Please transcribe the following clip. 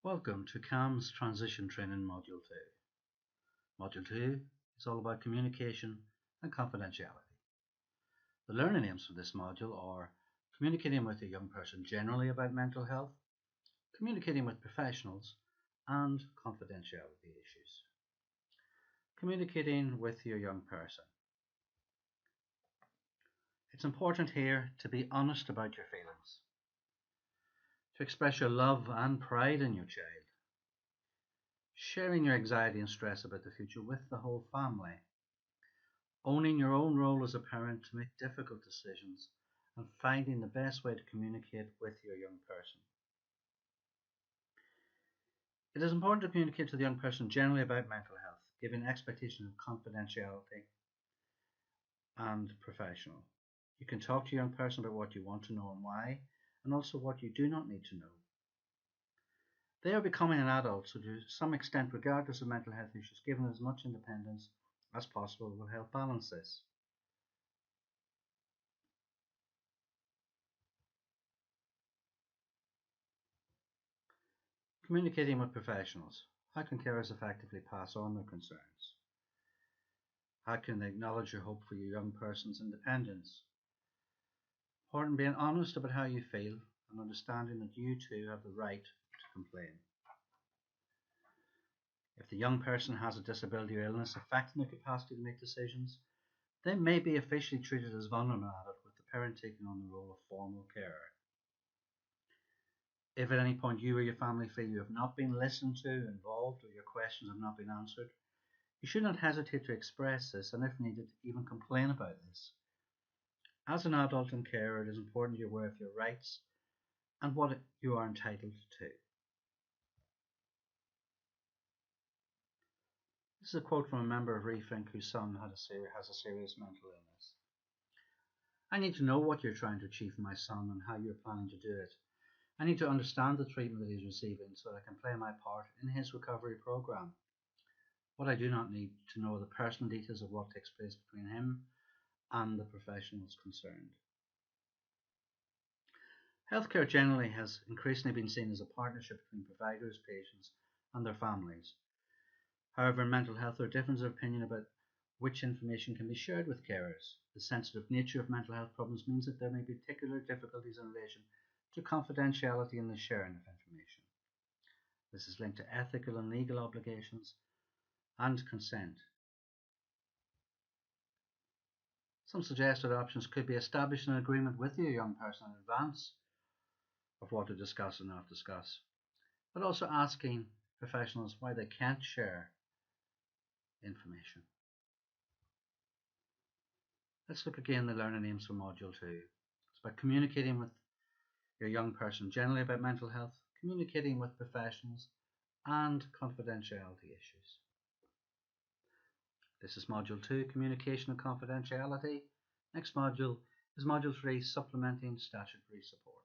Welcome to CAMHS Transition Training Module 2. Module 2 is all about communication and confidentiality. The learning aims for this module are communicating with a young person generally about mental health, communicating with professionals, and confidentiality issues. Communicating with your young person. It's important here to be honest about your feelings, to express your love and pride in your child, sharing your anxiety and stress about the future with the whole family, owning your own role as a parent to make difficult decisions, and finding the best way to communicate with your young person. It is important to communicate to the young person generally about mental health, giving expectations of confidentiality and professional. You can talk to your young person about what you want to know and why, and also what you do not need to know. They are becoming an adult, so to some extent, regardless of mental health issues, giving as much independence as possible will help balance this. Communicating with professionals. How can carers effectively pass on their concerns? How can they acknowledge your hope for your young person's independence? Important being honest about how you feel and understanding that you too have the right to complain. If the young person has a disability or illness affecting their capacity to make decisions, they may be officially treated as vulnerable adult, with the parent taking on the role of formal carer. If at any point you or your family feel you have not been listened to, involved, or your questions have not been answered, you should not hesitate to express this, and if needed, even complain about this. As an adult and carer, it is important you're aware of your rights and what you are entitled to. This is a quote from a member of Refink whose son has a serious mental illness. I need to know what you're trying to achieve for my son and how you're planning to do it. I need to understand the treatment that he's receiving so that I can play my part in his recovery program. What I do not need to know are the personal details of what takes place between him and the professionals concerned. Healthcare generally has increasingly been seen as a partnership between providers, patients, and their families. However, in mental health, there are differences of opinion about which information can be shared with carers. The sensitive nature of mental health problems means that there may be particular difficulties in relation to confidentiality in the sharing of information. This is linked to ethical and legal obligations and consent. Some suggested options could be establishing an agreement with your young person in advance of what to discuss and not discuss, but also asking professionals why they can't share information. Let's look again at the learning aims for Module 2. It's about communicating with your young person generally about mental health, communicating with professionals, and confidentiality issues. This is Module 2, Communication and Confidentiality. Next module is Module 3, Supplementing Statutory Support.